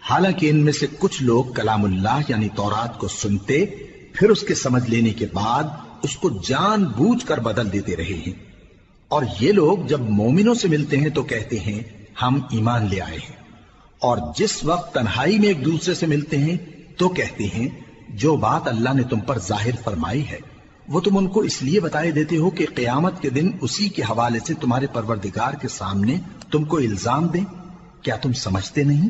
حالانکہ ان میں سے کچھ لوگ کلام اللہ یعنی تورات کو سنتے پھر اس کے سمجھ لینے کے بعد اس کو جان بوجھ کر بدل دیتے رہے ہیں، اور یہ لوگ جب مومنوں سے ملتے ہیں تو کہتے ہیں ہم ایمان لے آئے ہیں، اور جس وقت تنہائی میں ایک دوسرے سے ملتے ہیں تو کہتے ہیں جو بات اللہ نے تم پر ظاہر فرمائی ہے وہ تم ان کو اس لیے بتائے دیتے ہو کہ قیامت کے دن اسی کے حوالے سے تمہارے پروردگار کے سامنے تم کو الزام دیں۔ کیا تم سمجھتے نہیں؟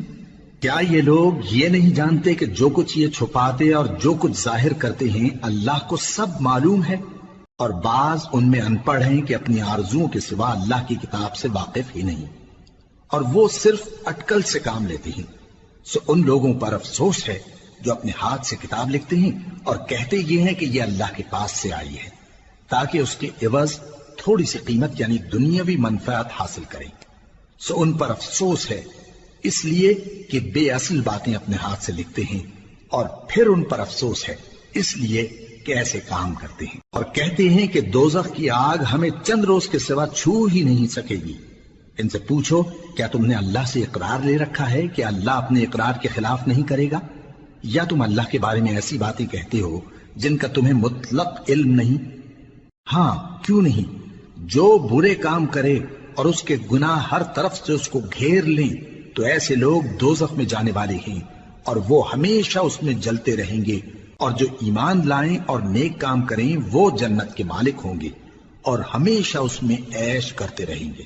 کیا یہ لوگ یہ نہیں جانتے کہ جو کچھ یہ چھپاتے اور جو کچھ ظاہر کرتے ہیں اللہ کو سب معلوم ہے؟ اور بعض ان میں ان پڑھ ہیں کہ اپنی آرزوؤں کے سوا اللہ کی کتاب سے واقف ہی نہیں، اور وہ صرف اٹکل سے کام لیتے ہیں۔ سو ان لوگوں پر افسوس ہے جو اپنے ہاتھ سے کتاب لکھتے ہیں اور کہتے یہ ہیں کہ یہ اللہ کے پاس سے آئی ہے تاکہ اس کے عوض تھوڑی سی قیمت یعنی دنیاوی منفعت حاصل کریں۔ سو ان پر افسوس ہے اس لیے کہ بے اصل باتیں اپنے ہاتھ سے لکھتے ہیں، اور پھر ان پر افسوس ہے اس لیے کہ ایسے کام کرتے ہیں، اور کہتے ہیں کہ دوزخ کی آگ ہمیں چند روز کے سوا چھو ہی نہیں سکے گی۔ ان سے پوچھو کیا تم نے اللہ سے اقرار لے رکھا ہے کہ اللہ اپنے اقرار کے خلاف نہیں کرے گا، یا تم اللہ کے بارے میں ایسی باتیں کہتے ہو جن کا تمہیں مطلق علم نہیں؟ ہاں کیوں نہیں، جو برے کام کرے اور اس کے گناہ ہر طرف سے اس کو گھیر لیں تو ایسے لوگ دوزخ میں جانے والے ہیں، اور وہ ہمیشہ اس میں جلتے رہیں گے، اور جو ایمان لائیں اور نیک کام کریں وہ جنت کے مالک ہوں گے اور ہمیشہ اس میں عیش کرتے رہیں گے۔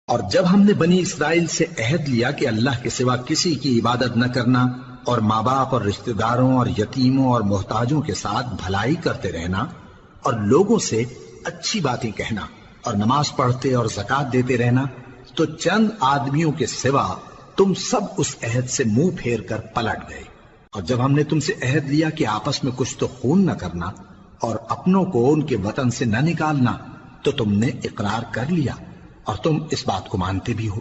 اور جب ہم نے بنی اسرائیل سے عہد لیا کہ اللہ کے سوا کسی کی عبادت نہ کرنا، اور ماں باپ اور رشتہ داروں اور یتیموں اور محتاجوں کے ساتھ بھلائی کرتے رہنا، اور لوگوں سے اچھی باتیں کہنا، اور نماز پڑھتے اور زکوٰۃ دیتے رہنا، تو چند آدمیوں کے سوا تم سب اس عہد سے منہ پھیر کر پلٹ گئے۔ اور جب ہم نے تم سے عہد لیا کہ آپس میں کچھ تو خون نہ کرنا اور اپنوں کو ان کے وطن سے نہ نکالنا، تو تم نے اقرار کر لیا اور تم اس بات کو مانتے بھی ہو۔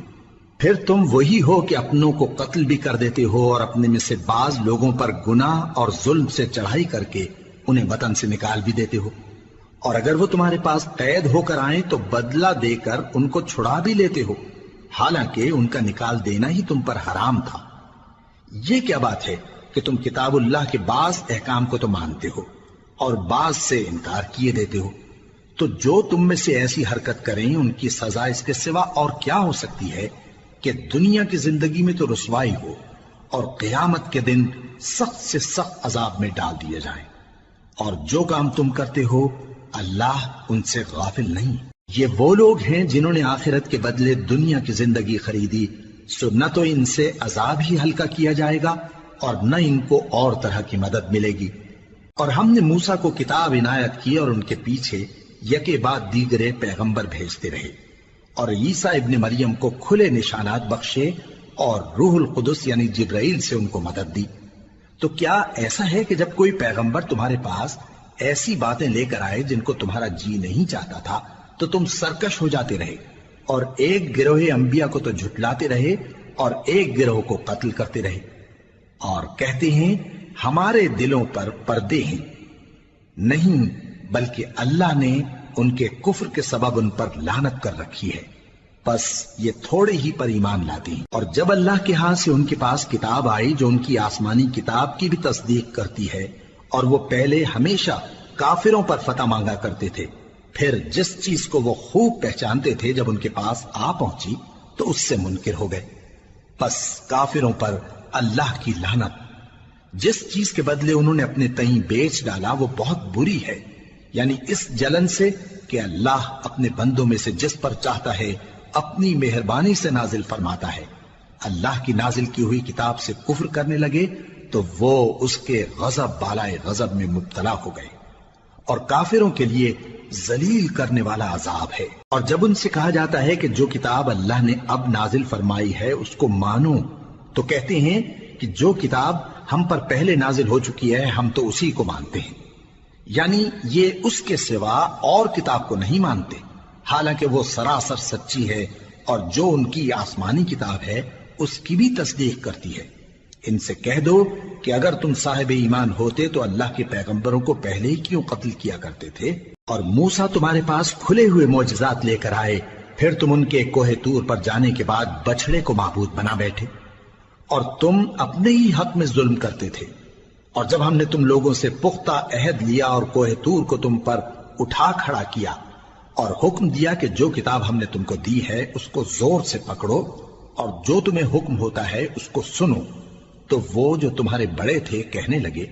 پھر تم وہی ہو کہ اپنوں کو قتل بھی کر دیتے ہو اور اپنے میں سے بعض لوگوں پر گناہ اور ظلم سے چڑھائی کر کے انہیں وطن سے نکال بھی دیتے ہو، اور اگر وہ تمہارے پاس قید ہو کر آئیں تو بدلہ دے کر ان کو چھڑا بھی لیتے ہو، حالانکہ ان کا نکال دینا ہی تم پر حرام تھا۔ یہ کیا بات ہے کہ تم کتاب اللہ کے بعض احکام کو تو مانتے ہو اور بعض سے انکار کیے دیتے ہو؟ تو جو تم میں سے ایسی حرکت کریں ان کی سزا اس کے سوا اور کیا ہو سکتی ہے کہ دنیا کی زندگی میں تو رسوائی ہو اور قیامت کے دن سخت سے سخت عذاب میں ڈال دیے جائیں۔ اور جو کام تم کرتے ہو اللہ ان سے غافل نہیں۔ یہ وہ لوگ ہیں جنہوں نے آخرت کے بدلے دنیا کی زندگی خریدی، سو نہ تو ان سے عذاب ہی ہلکا کیا جائے گا اور نہ ان کو اور طرح کی مدد ملے گی۔ اور ہم نے موسیٰ کو کتاب عنایت کی اور ان کے پیچھے یکے بعد دیگرے پیغمبر بھیجتے رہے، اور عیسیٰ ابن مریم کو کھلے نشانات بخشے اور روح القدس یعنی جبرائیل سے ان کو مدد دی۔ تو کیا ایسا ہے کہ جب کوئی پیغمبر تمہارے پاس ایسی باتیں لے کر آئے جن کو تمہارا جی نہیں چاہتا تھا تو تم سرکش ہو جاتے رہے، اور ایک گروہ انبیاء کو تو جھٹلاتے رہے اور ایک گروہ کو قتل کرتے رہے، اور کہتے ہیں ہمارے دلوں پر پردے ہیں؟ نہیں، بلکہ اللہ نے ان کے کفر کے سبب ان پر لعنت کر رکھی ہے، بس یہ تھوڑے ہی پر ایمان لاتے ہیں۔ اور جب اللہ کے ہاں سے ان کے پاس کتاب آئی جو ان کی آسمانی کتاب کی بھی تصدیق کرتی ہے، اور وہ پہلے ہمیشہ کافروں پر فتح مانگا کرتے تھے، پھر جس چیز کو وہ خوب پہچانتے تھے جب ان کے پاس آ پہنچی تو اس سے منکر ہو گئے، بس کافروں پر اللہ کی لعنت۔ جس چیز کے بدلے انہوں نے اپنے تئیں بیچ ڈالا وہ بہت بری ہے، یعنی اس جلن سے کہ اللہ اپنے بندوں میں سے جس پر چاہتا ہے اپنی مہربانی سے نازل فرماتا ہے۔ اللہ کی نازل کی ہوئی کتاب سے کفر کرنے لگے تو وہ اس کے غضب بالائے غضب میں مبتلا ہو گئے، اور کافروں کے لیے ذلیل کرنے والا عذاب ہے۔ اور جب ان سے کہا جاتا ہے کہ جو کتاب اللہ نے اب نازل فرمائی ہے اس کو مانو، تو کہتے ہیں کہ جو کتاب ہم پر پہلے نازل ہو چکی ہے ہم تو اسی کو مانتے ہیں، یعنی یہ اس کے سوا اور کتاب کو نہیں مانتے، حالانکہ وہ سراسر سچی ہے، اور جو ان کی آسمانی کتاب ہے اس کی بھی تصدیق کرتی ہے۔ ان سے کہہ دو کہ اگر تم صاحب ایمان ہوتے تو اللہ کے پیغمبروں کو پہلے ہی کیوں قتل کیا کرتے تھے؟ اور موسیٰ تمہارے پاس کھلے ہوئے معجزات لے کر آئے، پھر تم ان کے کوہ طور پر جانے کے بعد بچڑے کو معبود بنا بیٹھے۔ اور تم اپنے ہی حق میں ظلم کرتے تھے۔ اور جب ہم نے تم لوگوں سے پختہ عہد لیا اور کوہ طور کو تم پر اٹھا کھڑا کیا اور حکم دیا کہ جو کتاب ہم نے تم کو دی ہے اس کو زور سے پکڑو اور جو تمہیں حکم ہوتا ہے اس کو سنو، تو وہ جو تمہارے بڑے تھے کہنے لگے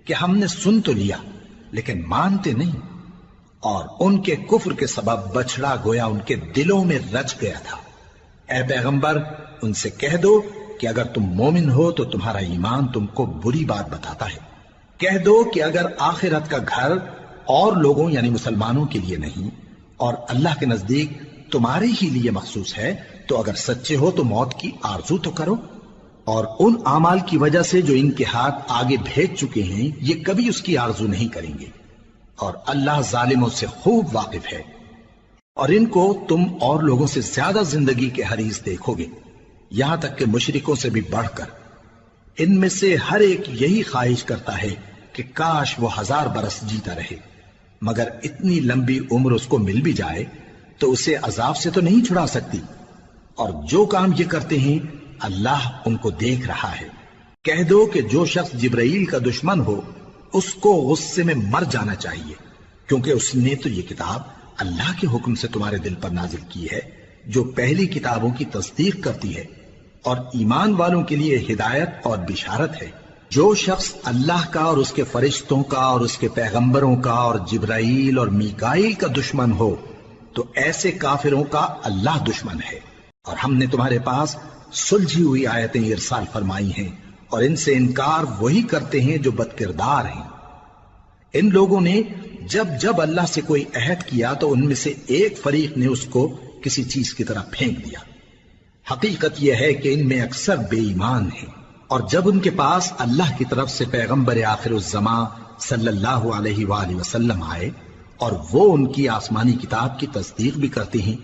کہ ہم نے سن تو لیا لیکن مانتے نہیں، اور ان کے کفر کے سبب بچڑا گویا ان کے دلوں میں رچ گیا تھا۔ اے پیغمبر ان سے کہہ دو کہ اگر تم مومن ہو تو تمہارا ایمان تم کو بری بات بتاتا ہے۔ کہہ دو کہ اگر آخرت کا گھر اور لوگوں یعنی مسلمانوں کے لیے نہیں اور اللہ کے نزدیک تمہارے ہی لیے مخصوص ہے تو اگر سچے ہو تو موت کی آرزو تو کرو، اور ان اعمال کی وجہ سے جو ان کے ہاتھ آگے بھیج چکے ہیں یہ کبھی اس کی آرزو نہیں کریں گے، اور اللہ ظالموں سے خوب واقف ہے۔ اور ان کو تم اور لوگوں سے زیادہ زندگی کے حریص دیکھو گے، یہاں تک کہ مشرکوں سے بھی بڑھ کر۔ ان میں سے ہر ایک یہی خواہش کرتا ہے کہ کاش وہ 1000 برس جیتا رہے، مگر اتنی لمبی عمر اس کو مل بھی جائے تو اسے عذاب سے تو نہیں چھڑا سکتی، اور جو کام یہ کرتے ہیں اللہ ان کو دیکھ رہا ہے۔ کہہ دو کہ جو شخص جبرائیل کا دشمن ہو اس کو غصے میں مر جانا چاہیے، کیونکہ اس نے تو یہ کتاب اللہ کے حکم سے تمہارے دل پر نازل کی ہے جو پہلی کتابوں کی تصدیق کرتی ہے اور ایمان والوں کے لیے ہدایت اور بشارت ہے۔ جو شخص اللہ کا اور اس کے فرشتوں کا اور اس کے پیغمبروں کا اور جبرائیل اور میکائیل کا دشمن ہو تو ایسے کافروں کا اللہ دشمن ہے۔ اور ہم نے تمہارے پاس سلجھی ہوئی آیتیں ارسال فرمائی ہیں اور ان سے انکار وہی کرتے ہیں جو بد کردار ہیں۔ ان لوگوں نے جب جب اللہ سے کوئی عہد کیا تو ان میں سے ایک فریق نے اس کو کسی چیز کی طرح پھینک دیا۔ حقیقت یہ ہے کہ ان میں اکثر بے ایمان ہیں، اور جب ان کے پاس اللہ کی طرف سے پیغمبر آخر الزماں صلی اللہ علیہ وآلہ وسلم آئے اور وہ ان کی آسمانی کتاب کی تصدیق بھی کرتے ہیں،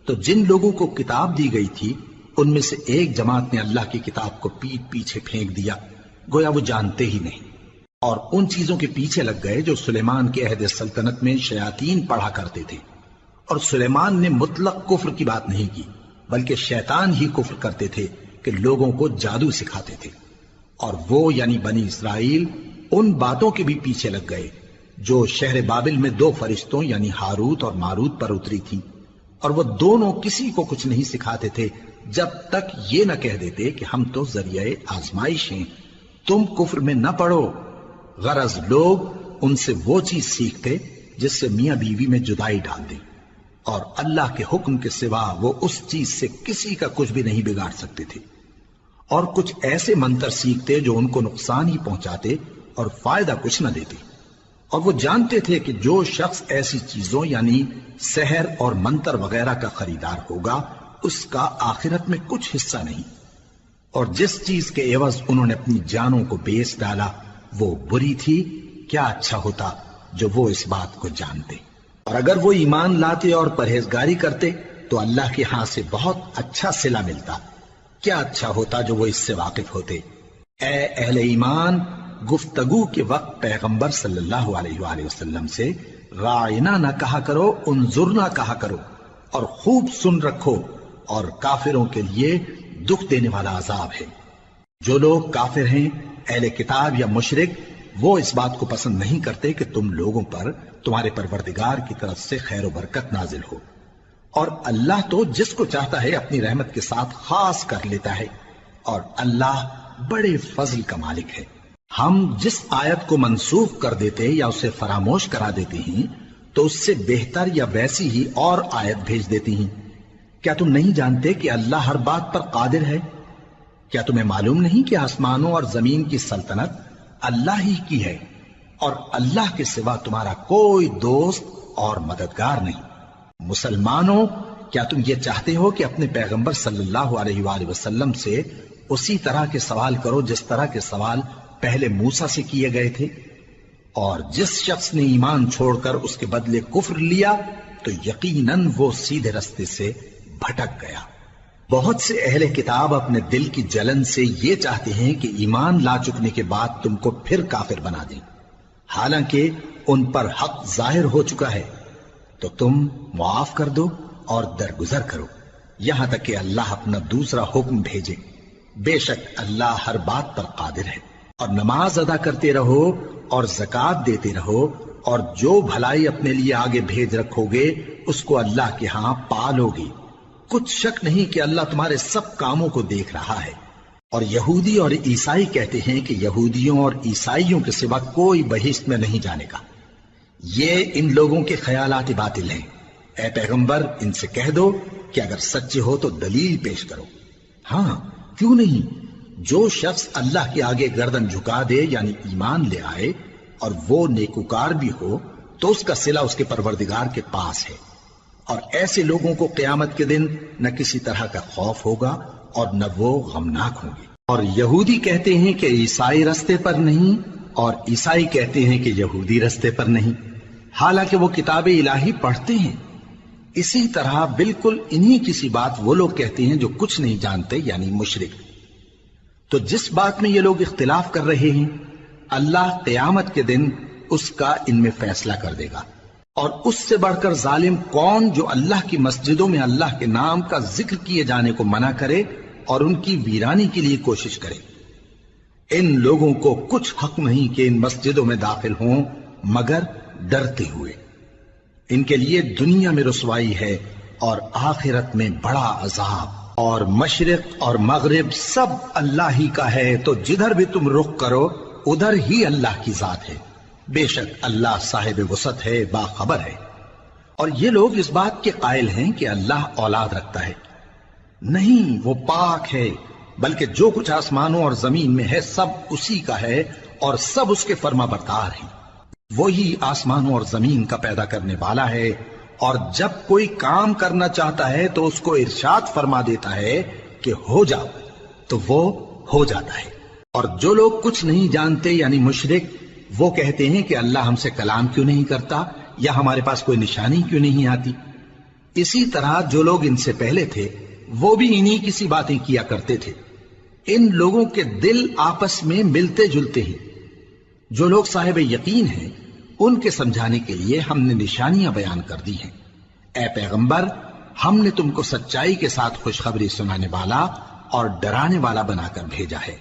تو جن لوگوں کو کتاب دی گئی تھی ان میں سے ایک جماعت نے اللہ کی کتاب کو پیٹ پیچھے پھینک دیا، گویا وہ جانتے ہی نہیں، اور ان چیزوں کے پیچھے لگ گئے جو سلیمان کے عہد سلطنت میں شیاطین پڑھا کرتے تھے۔ اور سلیمان نے مطلق کفر کی بات نہیں کی، بلکہ شیطان ہی کفر کرتے تھے کہ لوگوں کو جادو سکھاتے تھے، اور وہ یعنی بنی اسرائیل ان باتوں کے بھی پیچھے لگ گئے جو شہر بابل میں 2 فرشتوں یعنی ہاروت اور ماروت پر اتری تھی، اور وہ دونوں کسی کو کچھ نہیں سکھاتے تھے جب تک یہ نہ کہہ دیتے کہ ہم تو ذریعہ آزمائش ہیں، تم کفر میں نہ پڑو۔ غرض لوگ ان سے وہ چیز سیکھتے جس سے میاں بیوی میں جدائی ڈال دیں، اور اللہ کے حکم کے سوا وہ اس چیز سے کسی کا کچھ بھی نہیں بگاڑ سکتے تھے، اور کچھ ایسے منتر سیکھتے جو ان کو نقصان ہی پہنچاتے اور فائدہ کچھ نہ دیتے۔ اور وہ جانتے تھے کہ جو شخص ایسی چیزوں یعنی سحر اور منتر وغیرہ کا خریدار ہوگا اس کا آخرت میں کچھ حصہ نہیں، اور جس چیز کے عوض انہوں نے اپنی جانوں کو بیچ ڈالا وہ بری تھی۔ کیا اچھا ہوتا جو وہ اس بات کو جانتے، اور اگر وہ ایمان لاتے اور پرہیزگاری کرتے تو اللہ کے ہاں سے بہت اچھا صلہ ملتا۔ کیا اچھا ہوتا جو وہ اس سے واقف ہوتے۔ اے اہل ایمان، گفتگو کے وقت پیغمبر صلی اللہ علیہ وآلہ وسلم سے راعنا نہ کہا کرو، انظرنا کہا کرو، اور خوب سن رکھو، اور کافروں کے لیے دکھ دینے والا عذاب ہے۔ جو لوگ کافر ہیں، اہل کتاب یا مشرک، وہ اس بات کو پسند نہیں کرتے کہ تم لوگوں پر تمہارے پروردگار کی طرف سے خیر و برکت نازل ہو، اور اللہ تو جس کو چاہتا ہے اپنی رحمت کے ساتھ خاص کر لیتا ہے، اور اللہ بڑے فضل کا مالک ہے۔ ہم جس آیت کو منسوخ کر دیتے یا اسے فراموش کرا دیتے ہیں تو اس سے بہتر یا ویسی ہی اور آیت بھیج دیتی ہیں۔ کیا تم نہیں جانتے کہ اللہ ہر بات پر قادر ہے؟ کیا تمہیں معلوم نہیں کہ آسمانوں اور زمین کی سلطنت اللہ ہی کی ہے، اور اللہ کے سوا تمہارا کوئی دوست اور مددگار نہیں؟ مسلمانوں، کیا تم یہ چاہتے ہو کہ اپنے پیغمبر صلی اللہ علیہ وآلہ وسلم سے اسی طرح کے سوال کرو جس طرح کے سوال پہلے موسیٰ سے کیے گئے تھے؟ اور جس شخص نے ایمان چھوڑ کر اس کے بدلے کفر لیا تو یقیناً وہ سیدھے رستے سے بھٹک گیا۔ بہت سے اہل کتاب اپنے دل کی جلن سے یہ چاہتے ہیں کہ ایمان لا چکنے کے بعد تم کو پھر کافر بنا دیں، حالانکہ ان پر حق ظاہر ہو چکا ہے۔ تو تم معاف کر دو اور درگزر کرو یہاں تک کہ اللہ اپنا دوسرا حکم بھیجے۔ بے شک اللہ ہر بات پر قادر ہے۔ اور نماز ادا کرتے رہو اور زکوٰۃ دیتے رہو، اور جو بھلائی اپنے لیے آگے بھیج رکھو گے اس کو اللہ کے ہاں پالو گے۔ کچھ شک نہیں کہ اللہ تمہارے سب کاموں کو دیکھ رہا ہے۔ اور یہودی اور عیسائی کہتے ہیں کہ یہودیوں اور عیسائیوں کے سوا کوئی بہشت میں نہیں جانے کا۔ یہ ان لوگوں کے خیالات باطل ہیں۔ اے پیغمبر ان سے کہہ دو کہ اگر سچے ہو تو دلیل پیش کرو۔ ہاں کیوں نہیں، جو شخص اللہ کے آگے گردن جھکا دے یعنی ایمان لے آئے اور وہ نیکوکار بھی ہو تو اس کا صلہ اس کے پروردگار کے پاس ہے۔ اور ایسے لوگوں کو قیامت کے دن نہ کسی طرح کا خوف ہوگا اور نہ وہ غمناک ہوں گے۔ اور یہودی کہتے ہیں کہ عیسائی رستے پر نہیں، اور عیسائی کہتے ہیں کہ یہودی رستے پر نہیں، حالانکہ وہ کتاب الہی پڑھتے ہیں۔ اسی طرح بالکل انہی کسی بات وہ لوگ کہتے ہیں جو کچھ نہیں جانتے یعنی مشرک۔ تو جس بات میں یہ لوگ اختلاف کر رہے ہیں اللہ قیامت کے دن اس کا ان میں فیصلہ کر دے گا۔ اور اس سے بڑھ کر ظالم کون جو اللہ کی مسجدوں میں اللہ کے نام کا ذکر کیے جانے کو منع کرے اور ان کی ویرانی کے لیے کوشش کرے۔ ان لوگوں کو کچھ حق نہیں کہ ان مسجدوں میں داخل ہوں مگر ڈرتے ہوئے۔ ان کے لیے دنیا میں رسوائی ہے اور آخرت میں بڑا عذاب۔ اور مشرق اور مغرب سب اللہ ہی کا ہے، تو جدھر بھی تم رخ کرو ادھر ہی اللہ کی ذات ہے۔ بے شک اللہ صاحب وسعت ہے، باخبر ہے۔ اور یہ لوگ اس بات کے قائل ہیں کہ اللہ اولاد رکھتا ہے۔ نہیں، وہ پاک ہے، بلکہ جو کچھ آسمانوں اور زمین میں ہے سب اسی کا ہے اور سب اس کے فرما بردار ہیں۔ وہی آسمانوں اور زمین کا پیدا کرنے والا ہے، اور جب کوئی کام کرنا چاہتا ہے تو اس کو ارشاد فرما دیتا ہے کہ ہو جا، تو وہ ہو جاتا ہے۔ اور جو لوگ کچھ نہیں جانتے یعنی مشرک، وہ کہتے ہیں کہ اللہ ہم سے کلام کیوں نہیں کرتا یا ہمارے پاس کوئی نشانی کیوں نہیں آتی۔ اسی طرح جو لوگ ان سے پہلے تھے وہ بھی انہی کسی باتیں کیا کرتے تھے۔ ان لوگوں کے دل آپس میں ملتے جلتے ہیں۔ جو لوگ صاحب یقین ہیں ان کے سمجھانے کے لیے ہم نے نشانیاں بیان کر دی ہیں۔ اے پیغمبر، ہم نے تم کو سچائی کے ساتھ خوشخبری سنانے والا اور ڈرانے والا بنا کر بھیجا ہے۔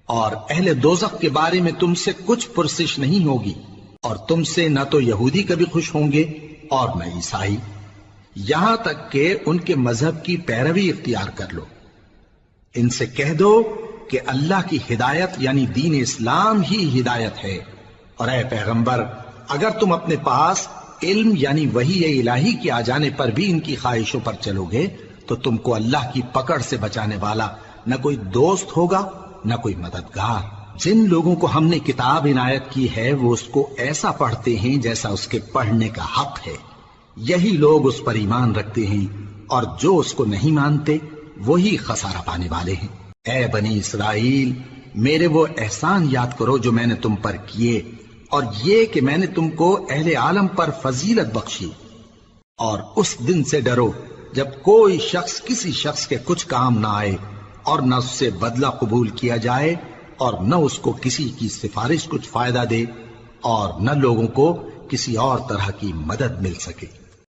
اور اہل دوزخ کے بارے میں تم سے کچھ پرسش نہیں ہوگی، اور تم سے نہ تو یہودی کبھی خوش ہوں گے اور نہ عیسائی، یہاں تک کہ ان کے مذہب کی پیروی اختیار کر لو۔ ان سے کہہ دو کہ اللہ کی ہدایت یعنی دین اسلام ہی ہدایت ہے۔ اور اے پیغمبر، اگر تم اپنے پاس علم یعنی وحی الہی کے آ جانے پر بھی ان کی خواہشوں پر چلو گے تو تم کو اللہ کی پکڑ سے بچانے والا نہ کوئی دوست ہوگا نہ کوئی مددگار۔ جن لوگوں کو ہم نے کتاب عنایت کی ہے وہ اس کو ایسا پڑھتے ہیں جیسا اس کے پڑھنے کا حق ہے، یہی لوگ اس پر ایمان رکھتے ہیں، اور جو اس کو نہیں مانتے وہی خسارہ پانے والے ہیں۔ اے بنی اسرائیل، میرے وہ احسان یاد کرو جو میں نے تم پر کیے، اور یہ کہ میں نے تم کو اہل عالم پر فضیلت بخشی۔ اور اس دن سے ڈرو جب کوئی شخص کسی شخص کے کچھ کام نہ آئے اور نہ اس سے بدلہ قبول کیا جائے اور نہ اس کو کسی کی سفارش کچھ فائدہ دے اور نہ لوگوں کو کسی اور طرح کی مدد مل سکے۔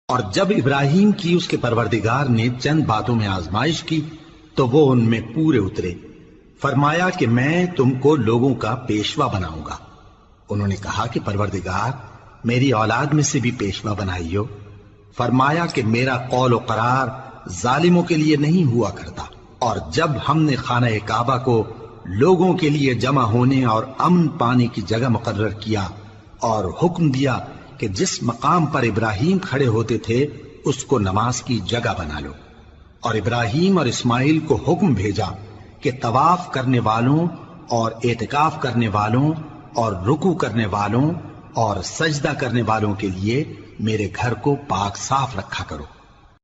اور جب ابراہیم کی اس کے پروردگار نے چند باتوں میں آزمائش کی تو وہ ان میں پورے اترے۔ فرمایا کہ میں تم کو لوگوں کا پیشوا بناؤں گا۔ انہوں نے کہا کہ پروردگار، میری اولاد میں سے بھی پیشوا بنائیو۔ فرمایا کہ میرا قول و قرار ظالموں کے لیے نہیں ہوا کرتا۔ اور جب ہم نے خانہ کعبہ کو لوگوں کے لیے جمع ہونے اور امن پانے کی جگہ مقرر کیا اور حکم دیا کہ جس مقام پر ابراہیم کھڑے ہوتے تھے اس کو نماز کی جگہ بنا لو، اور ابراہیم اور اسماعیل کو حکم بھیجا کہ طواف کرنے والوں اور اعتکاف کرنے والوں اور رکوع کرنے والوں اور سجدہ کرنے والوں کے لیے میرے گھر کو پاک صاف رکھا کرو۔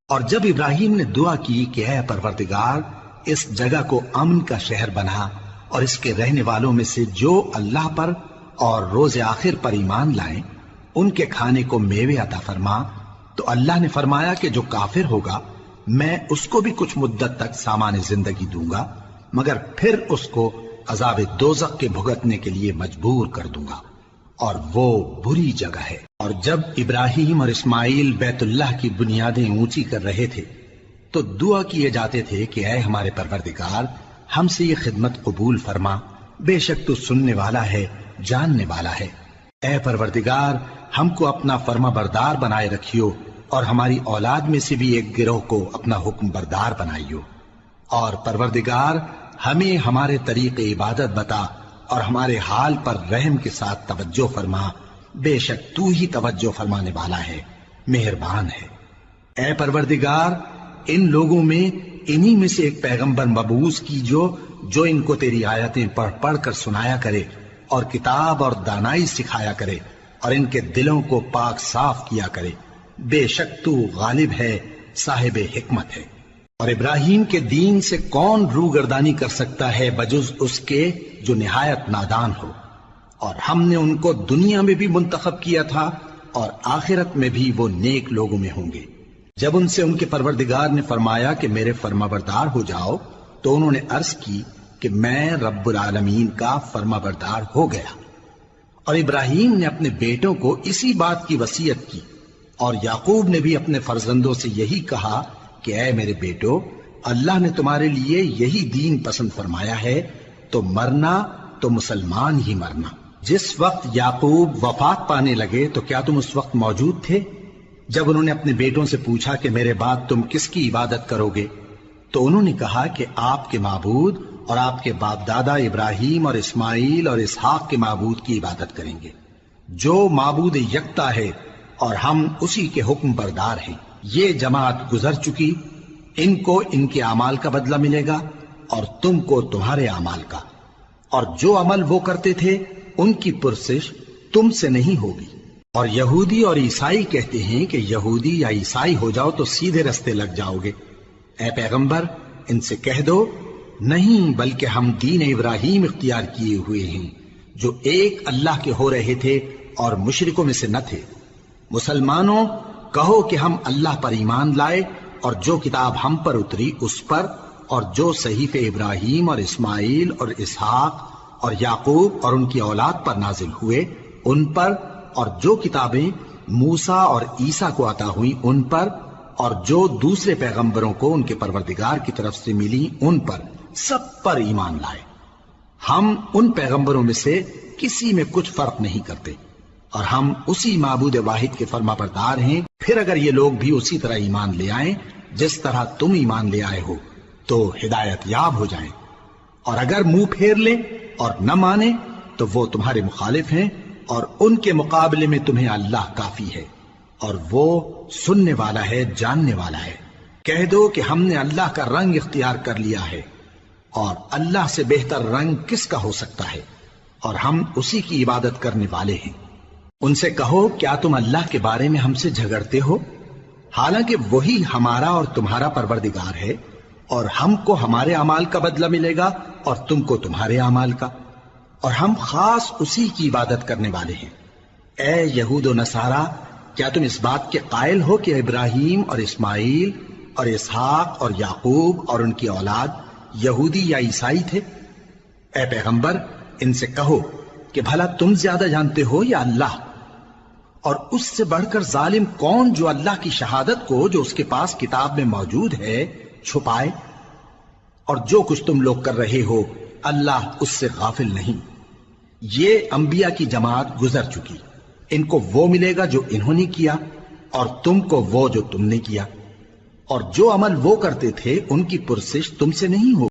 اور جب ابراہیم نے دعا کی کہ اے پروردگار، اس جگہ کو امن کا شہر بنا اور اس کے رہنے والوں میں سے جو اللہ پر اور روز آخر پر ایمان لائیں ان کے کھانے کو میوے عطا فرما، تو اللہ نے فرمایا کہ جو کافر ہوگا میں اس کو بھی کچھ مدت تک سامان زندگی دوں گا، مگر پھر اس کو عذاب دوزخ کے بھگتنے کے لیے مجبور کر دوں گا، اور وہ بری جگہ ہے۔ اور جب ابراہیم اور اسماعیل بیت اللہ کی بنیادیں اونچی کر رہے تھے تو دعا کیے جاتے تھے کہ اے ہمارے پروردگار، ہم سے یہ خدمت قبول فرما، بے شک تو سننے والا ہے، جاننے والا ہے۔ اے پروردگار، ہم کو اپنا فرما بردار بنائے رکھیو، اور ہماری اولاد میں سے بھی ایک گروہ کو اپنا حکم بردار بنائیو۔ اور پروردگار، ہمیں ہمارے طریق عبادت بتا اور ہمارے حال پر رحم کے ساتھ توجہ فرما، بے شک تو ہی توجہ فرمانے والا ہے، مہربان ہے۔ اے پروردگار، ان لوگوں میں انہی میں سے ایک پیغمبر مبعوث کیجو جو ان کو تیری آیتیں پڑھ پڑھ کر سنایا کرے اور کتاب اور دانائی سکھایا کرے اور ان کے دلوں کو پاک صاف کیا کرے، بے شک تو غالب ہے، صاحب حکمت ہے۔ اور ابراہیم کے دین سے کون روگردانی کر سکتا ہے بجز اس کے جو نہایت نادان ہو؟ اور ہم نے ان کو دنیا میں بھی منتخب کیا تھا اور آخرت میں بھی وہ نیک لوگوں میں ہوں گے۔ جب ان سے ان کے پروردگار نے فرمایا کہ میرے فرما بردار ہو جاؤ تو انہوں نے عرض کی کہ میں رب العالمین کا فرما بردار ہو گیا۔ اور ابراہیم نے اپنے بیٹوں کو اسی بات کی وصیت کی، اور یعقوب نے بھی اپنے فرزندوں سے یہی کہا کہ اے میرے بیٹو، اللہ نے تمہارے لیے یہی دین پسند فرمایا ہے، تو مرنا تو مسلمان ہی مرنا۔ جس وقت یعقوب وفات پانے لگے تو کیا تم اس وقت موجود تھے جب انہوں نے اپنے بیٹوں سے پوچھا کہ میرے بعد تم کس کی عبادت کرو گے؟ تو انہوں نے کہا کہ آپ کے معبود اور آپ کے باپ دادا ابراہیم اور اسماعیل اور اسحاق کے معبود کی عبادت کریں گے، جو معبود یکتا ہے اور ہم اسی کے حکم بردار ہیں۔ یہ جماعت گزر چکی، ان کو ان کے اعمال کا بدلہ ملے گا اور تم کو تمہارے اعمال کا، اور جو عمل وہ کرتے تھے ان کی پرسش تم سے نہیں ہوگی۔ اور یہودی اور عیسائی کہتے ہیں کہ یہودی یا عیسائی ہو جاؤ تو سیدھے رستے لگ جاؤ گے۔ اے پیغمبر، ان سے کہہ دو نہیں، بلکہ ہم دین ابراہیم اختیار کیے ہوئے ہیں جو ایک اللہ کے ہو رہے تھے اور مشرکوں میں سے نہ تھے۔ مسلمانوں، کہو کہ ہم اللہ پر ایمان لائے اور جو کتاب ہم پر اتری اس پر، اور جو صحیفے ابراہیم اور اسماعیل اور اسحاق اور یعقوب اور ان کی اولاد پر نازل ہوئے ان پر، اور جو کتابیں موسیٰ اور عیسیٰ کو عطا ہوئیں ان پر، اور جو دوسرے پیغمبروں کو ان کے پروردگار کی طرف سے ملی ان پر، سب پر ایمان لائے۔ ہم ان پیغمبروں میں سے کسی میں کچھ فرق نہیں کرتے، اور ہم اسی معبود واحد کے فرما بردار ہیں۔ پھر اگر یہ لوگ بھی اسی طرح ایمان لے آئیں جس طرح تم ایمان لے آئے ہو تو ہدایت یاب ہو جائیں، اور اگر منہ پھیر لیں اور نہ مانیں تو وہ تمہارے مخالف ہیں، اور ان کے مقابلے میں تمہیں اللہ کافی ہے، اور وہ سننے والا ہے، جاننے والا ہے۔ کہہ دو کہ ہم نے اللہ کا رنگ اختیار کر لیا ہے، اور اللہ سے بہتر رنگ کس کا ہو سکتا ہے، اور ہم اسی کی عبادت کرنے والے ہیں۔ ان سے کہو کیا تم اللہ کے بارے میں ہم سے جھگڑتے ہو، حالانکہ وہی ہمارا اور تمہارا پروردگار ہے، اور ہم کو ہمارے اعمال کا بدلہ ملے گا اور تم کو تمہارے اعمال کا، اور ہم خاص اسی کی عبادت کرنے والے ہیں۔ اے یہود و نصارا، کیا تم اس بات کے قائل ہو کہ ابراہیم اور اسماعیل اور اسحاق اور یعقوب اور ان کی اولاد یہودی یا عیسائی تھے؟ اے پیغمبر، ان سے کہو کہ بھلا تم زیادہ جانتے ہو یا اللہ؟ اور اس سے بڑھ کر ظالم کون جو اللہ کی شہادت کو جو اس کے پاس کتاب میں موجود ہے چھپائے؟ اور جو کچھ تم لوگ کر رہے ہو اللہ اس سے غافل نہیں۔ یہ انبیاء کی جماعت گزر چکی، ان کو وہ ملے گا جو انہوں نے کیا، اور تم کو وہ جو تم نے کیا، اور جو عمل وہ کرتے تھے ان کی پرسش تم سے نہیں ہو